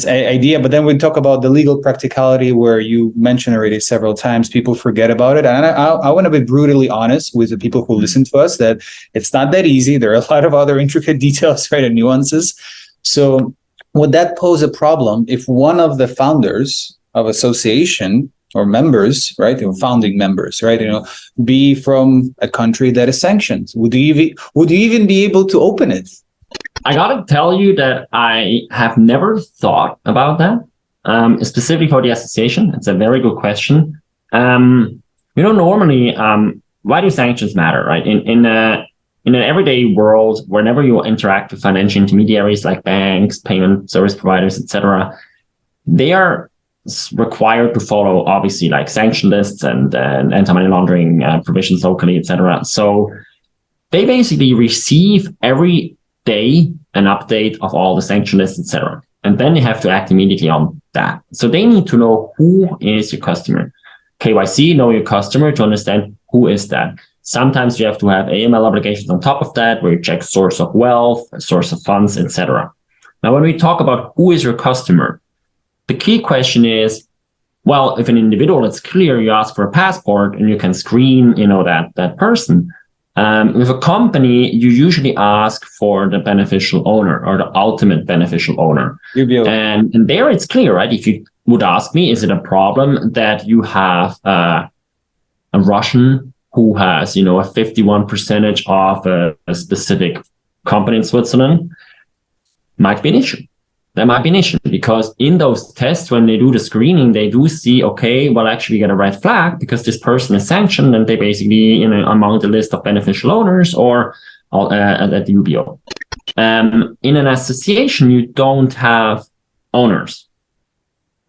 idea, but then we talk about the legal practicality, where you mentioned already several times, people forget about it. And I want to be brutally honest with the people who listen to us that it's not that easy. There are a lot of other intricate details, right, and nuances. So would that pose a problem if one of the founders of association or members, right, or founding members, right, be from a country that is sanctioned? Would you even be able to open it? I gotta tell you that I have never thought about that, specifically for the association. It's a very good question. Normally, why do sanctions matter, right? In an everyday world, whenever you interact with financial intermediaries like banks, payment service providers, etc., they are required to follow, obviously, like sanction lists and anti-money laundering provisions locally, etc. So they basically receive every day an update of all the sanction lists, etc. And then they have to act immediately on that. So they need to know who is your customer. KYC, know your customer, to understand who is that. Sometimes you have to have AML obligations on top of that, where you check source of wealth, source of funds, etc. Now, when we talk about who is your customer, the key question is, well, if an individual, it's clear, you ask for a passport and you can screen, that person. With a company, you usually ask for the beneficial owner or the ultimate beneficial owner. And there it's clear, right? If you would ask me, is it a problem that you have a Russian who has, a 51% of a specific company in Switzerland? Might be an issue. That might be an issue, because in those tests, when they do the screening, they do see, okay, well, actually get a red flag because this person is sanctioned and they basically, among the list of beneficial owners or at the UBO. In an association, you don't have owners,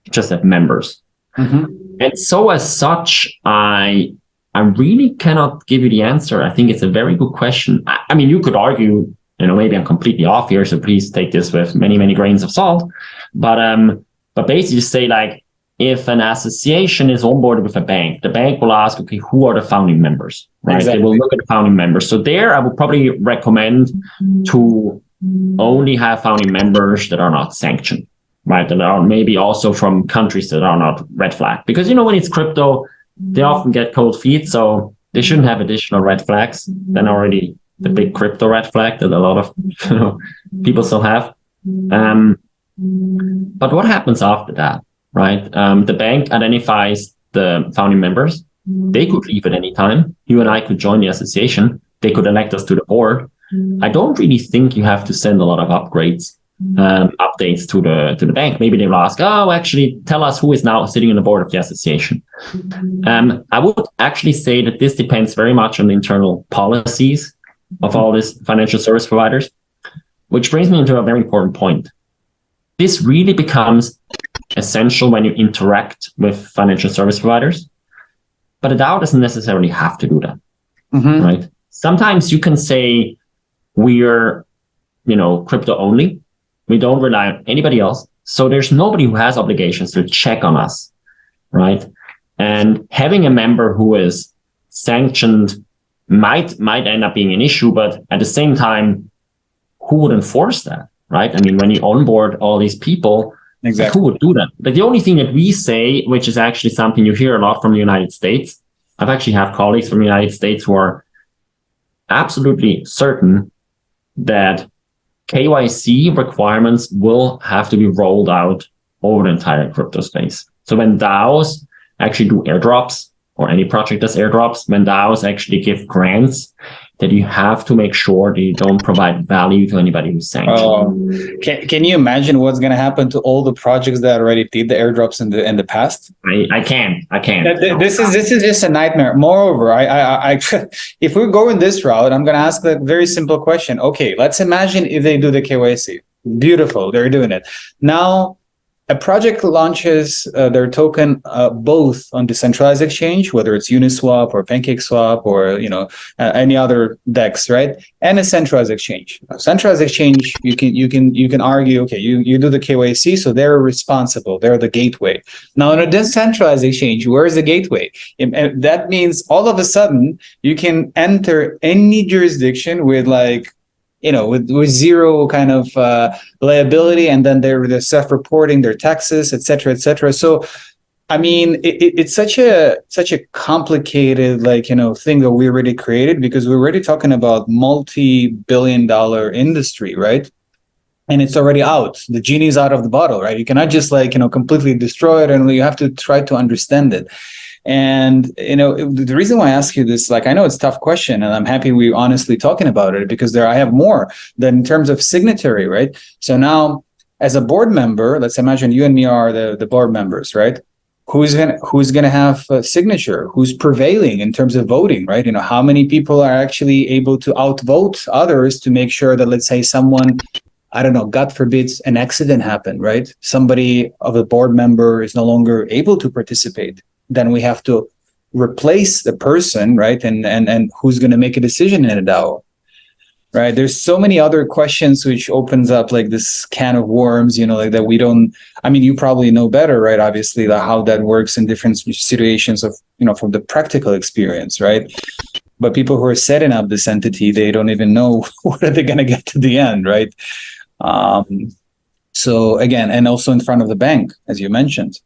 you just have members. Mm-hmm. And so as such, I really cannot give you the answer. I think it's a very good question. I mean, you could argue, maybe I'm completely off here, so please take this with many, many grains of salt. But basically say, like, if an association is onboarded with a bank, the bank will ask, okay, who are the founding members, right? Exactly. They will look at the founding members. So there, I would probably recommend to only have founding members that are not sanctioned, right? That are maybe also from countries that are not red flag. Because, when it's crypto, they often get cold feet, so they shouldn't have additional red flags than already the big crypto red flag that a lot of people still have. But what happens after that, right? The bank identifies the founding members. They could leave at any time. You and I could join the association. They could elect us to the board. I don't really think you have to send a lot of updates to the bank. Maybe they will ask, oh, actually, tell us who is now sitting on the board of the association. I would actually say that this depends very much on the internal policies of all these financial service providers, which brings me into a very important point. This really becomes essential when you interact with financial service providers, but a DAO doesn't necessarily have to do that, right? Sometimes you can say we're, crypto only. We don't rely on anybody else. So there's nobody who has obligations to check on us, right? And having a member who is sanctioned might end up being an issue, but at the same time, who would enforce that, right? I mean, when you onboard all these people, exactly, who would do that? Like, the only thing that we say, which is actually something you hear a lot from the United States, I've actually have colleagues from the United States who are absolutely certain that KYC requirements will have to be rolled out over the entire crypto space. So when DAOs actually do airdrops, or any project does airdrops, when DAOs actually give grants, that you have to make sure that you don't provide value to anybody who's sanctioned. Can you imagine what's going to happen to all the projects that already did the airdrops in the past? I can't. This is just a nightmare. Moreover, I if we're going this route, I'm going to ask that very simple question. Okay, let's imagine if they do the KYC. Beautiful, they're doing it now. A project launches their token both on decentralized exchange, whether it's Uniswap or PancakeSwap or any other DEX, right? And a centralized exchange. A centralized exchange, you can argue, okay, you do the KYC, so they're responsible, they're the gateway. Now, in a decentralized exchange, where is the gateway? That means all of a sudden you can enter any jurisdiction with with zero kind of liability, and then they're self-reporting their taxes, et cetera, et cetera. So, I mean, it's such a complicated thing that we already created, because we're already talking about multi-billion-dollar industry, right? And it's already out. The genie's out of the bottle, right? You cannot just completely destroy it, and you have to try to understand it. And the reason why I ask you this, I know it's a tough question, and I'm happy we're honestly talking about it, because I have more than in terms of signatory, right? So now, as a board member, let's imagine you and me are the board members, right? Who's gonna have a signature? Who's prevailing in terms of voting, right? How many people are actually able to outvote others to make sure that, let's say, someone, I don't know, God forbid, an accident happened, right? Somebody of a board member is no longer able to participate. Then we have to replace the person, right? And who's going to make a decision in a DAO, right? There's so many other questions which opens up this can of worms, that we don't. I mean, you probably know better, right? Obviously, how that works in different situations of from the practical experience, right? But people who are setting up this entity, they don't even know what are they going to get to the end, right? So again, and also in front of the bank, as you mentioned.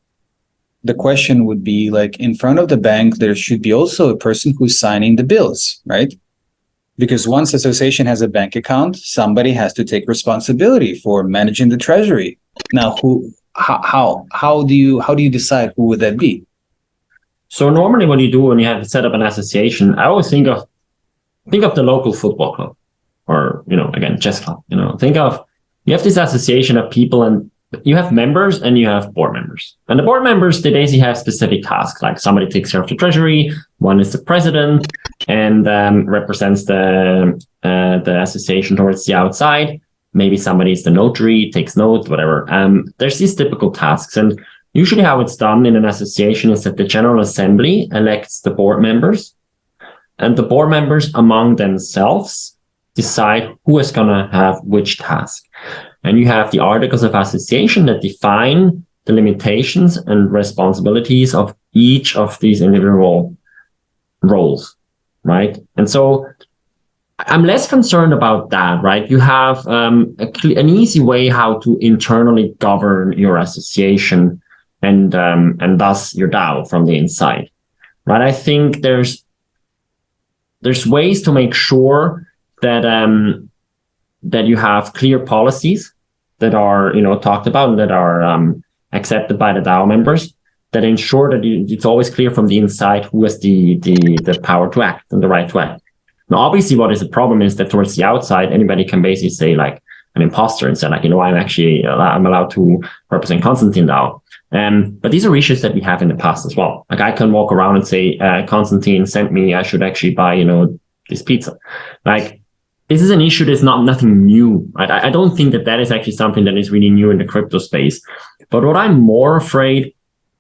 The question would be in front of the bank, there should be also a person who's signing the bills, right? Because once the association has a bank account, somebody has to take responsibility for managing the treasury. Now, how do you decide who would that be? So normally when you have set up an association, I always think of the local football club, or again, chess club. You have this association of people, and you have members and you have board members. And the board members, they basically have specific tasks. Like somebody takes care of the treasury, one is the president and represents the association towards the outside. Maybe somebody is the notary, takes notes, whatever. There's these typical tasks. And usually how it's done in an association is that the General Assembly elects the board members, and the board members among themselves decide who is going to have which task. And you have the articles of association that define the limitations and responsibilities of each of these individual roles, right? And so I'm less concerned about that, right? You have an easy way how to internally govern your association and thus your DAO from the inside, right? I think there's ways to make sure that that you have clear policies that are talked about and that are accepted by the DAO members, that ensure that it's always clear from the inside who has the power to act and the right to act. Now, obviously, what is the problem is that towards the outside, anybody can basically say an imposter and say I'm allowed to represent Constantin DAO. But these are issues that we have in the past as well. I can walk around and say, Constantin sent me, I should actually buy, this pizza. This is an issue that's nothing new, right? I don't think that is actually something that is really new in the crypto space. But what I'm more afraid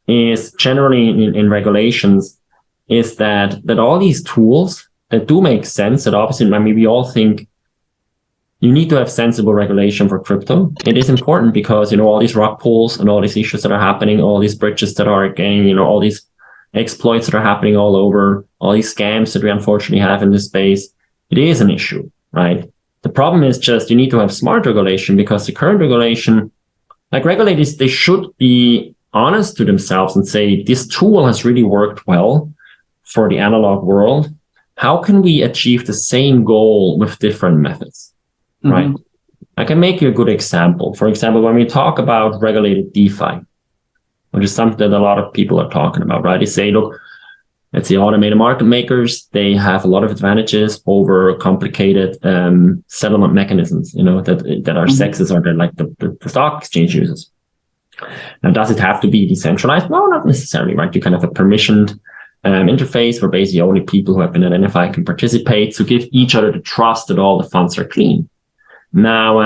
is generally in regulations is that all these tools that do make sense, that obviously maybe we all think you need to have sensible regulation for crypto. It is important because, all these rug pulls and all these issues that are happening, all these bridges that are getting, all these exploits that are happening all over, all these scams that we unfortunately have in this space, it is an issue. Right. The problem is just you need to have smart regulation, because the current regulation, regulators, they should be honest to themselves and say, this tool has really worked well for the analog world. How can we achieve the same goal with different methods? Mm-hmm. Right. I can make you a good example. For example, when we talk about regulated DeFi, which is something that a lot of people are talking about, right? They say, look, let's say automated market makers, they have a lot of advantages over complicated settlement mechanisms, that are sexist, or that like the stock exchange uses. Now, does it have to be decentralized? No, not necessarily, right? You can have a permissioned interface where basically only people who have been identified can participate to give each other the trust that all the funds are clean. Now,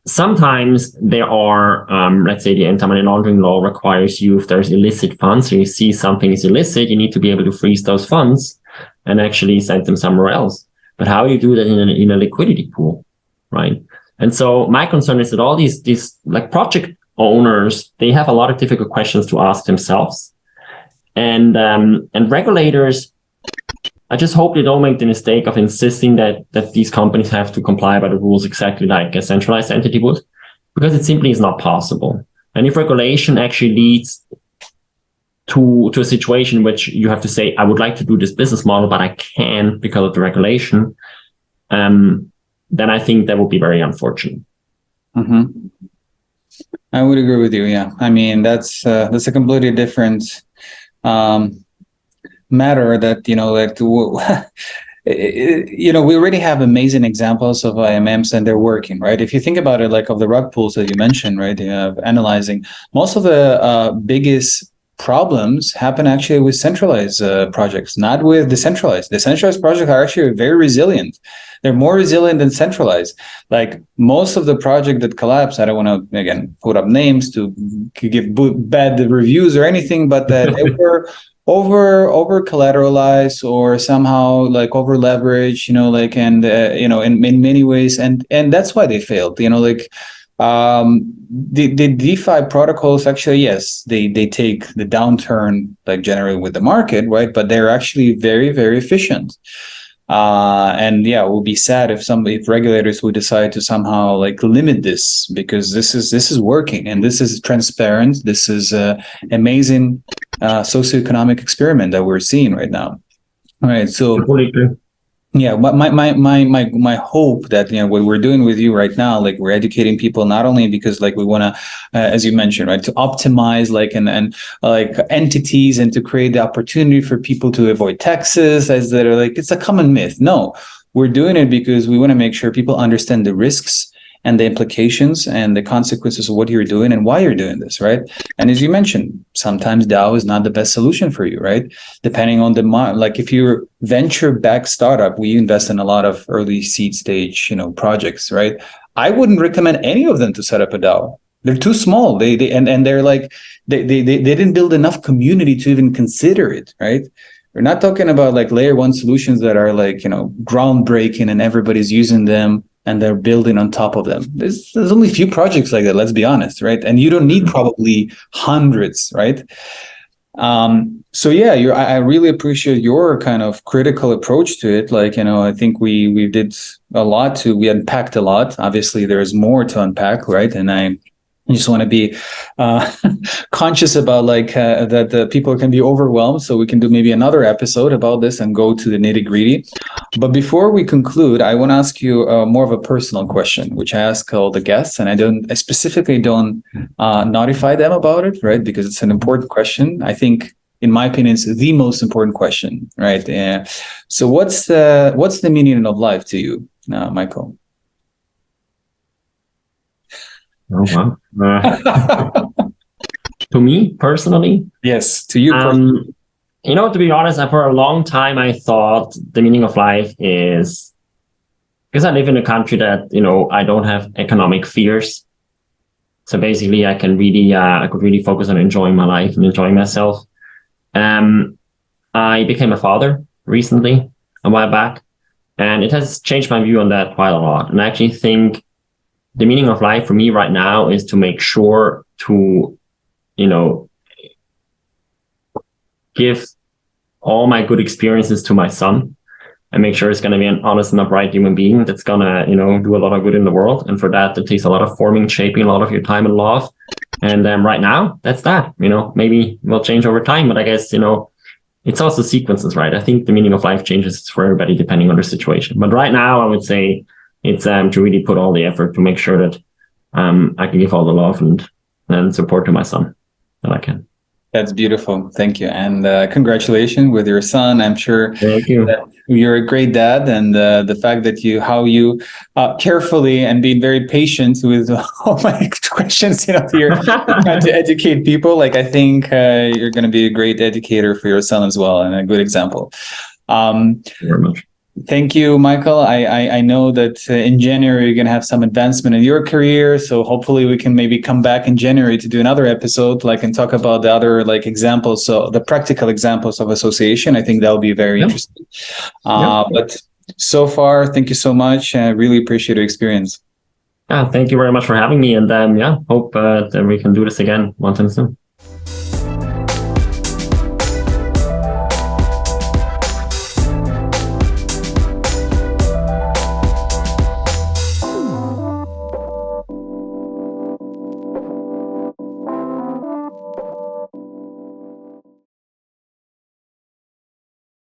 sometimes there are, let's say the anti-money laundering law requires you, if there's illicit funds, so you see something is illicit, you need to be able to freeze those funds and actually send them somewhere else. But how do you do that in a liquidity pool, right? And so my concern is that all these like project owners, they have a lot of difficult questions to ask themselves. And regulators, I just hope they don't make the mistake of insisting that these companies have to comply by the rules exactly like a centralized entity would, because it simply is not possible. And if regulation actually leads to a situation in which you have to say, I would like to do this business model, but I can't because of the regulation, then I think that would be very unfortunate. Mm-hmm. I would agree with you. Yeah, I mean that's a completely different matter that, we already have amazing examples of IMMs and they're working, right? If you think about it, like of the rug pulls that you mentioned, right? Analyzing most of the biggest problems happen actually with centralized projects, not with decentralized. Decentralized projects are actually very resilient. They're more resilient than centralized. Like most of the project that collapse, I don't want to, again, put up names to give bad reviews or anything, but that they were over collateralized or somehow like over leveraged, in many ways, and that's why they failed. The DeFi protocols actually, yes, they take the downturn like generally with the market, right? But they're actually very, very efficient. And yeah, it would be sad if regulators would decide to somehow like limit this, because this is working and this is transparent. This is amazing socioeconomic experiment that we're seeing right now. All right, so yeah, my hope that what we're doing with you right now, like we're educating people not only because like we want to, as you mentioned, right, to optimize and like entities and to create the opportunity for people to avoid taxes, as that are like it's a common myth. No, we're doing it because we want to make sure people understand the risks and the implications and the consequences of what you're doing and why you're doing this, right? And as you mentioned, sometimes DAO is not the best solution for you, right? Depending on like if you're venture-backed startup, we invest in a lot of early seed stage, projects, right? I wouldn't recommend any of them to set up a DAO. They're too small. They they're like they didn't build enough community to even consider it, right? We're not talking about like layer one solutions that are like groundbreaking and everybody's using them and they're building on top of them. There's only a few projects like that, let's be honest, right? And you don't need probably hundreds, right? So yeah, I really appreciate your kind of critical approach to it. Like, I think we did we unpacked a lot. Obviously, there is more to unpack, right? And I just want to be conscious about that the people can be overwhelmed. So we can do maybe another episode about this and go to the nitty gritty. But before we conclude, I want to ask you more of a personal question, which I ask all the guests, and I specifically don't notify them about it, right? Because it's an important question. I think, in my opinion, it's the most important question, right? So what's the meaning of life to you, Michael? Oh, wow. To me personally? Yes, to you personally. To be honest, for a long time, I thought the meaning of life is, because I live in a country that, I don't have economic fears. So basically I could really focus on enjoying my life and enjoying myself. I became a father recently, a while back, and it has changed my view on that quite a lot. And I actually think the meaning of life for me right now is to make sure to, give all my good experiences to my son and make sure it's going to be an honest and upright human being that's going to, do a lot of good in the world. And for that, it takes a lot of forming, shaping, a lot of your time and love. And right now, that's that. Maybe we'll change over time, but I guess, it's also sequences, right? I think the meaning of life changes for everybody depending on their situation. But right now, I would say, it's to really put all the effort to make sure that I can give all the love and support to my son that I can. That's beautiful. Thank you. And congratulations with your son. I'm sure Thank you. that you're a great dad, and the fact that how you carefully and being very patient with all my questions, you're trying to educate people. Like, I think you're going to be a great educator for your son as well, and a good example. Thank you very much. Thank you, Michael. I know that in January you're going to have some advancement in your career, so hopefully we can maybe come back in January to do another episode, and talk about the other examples, so the practical examples of association. I think that'll be very interesting. But so far, thank you so much. I really appreciate your experience. Thank you very much for having me, and hope that we can do this again one time soon.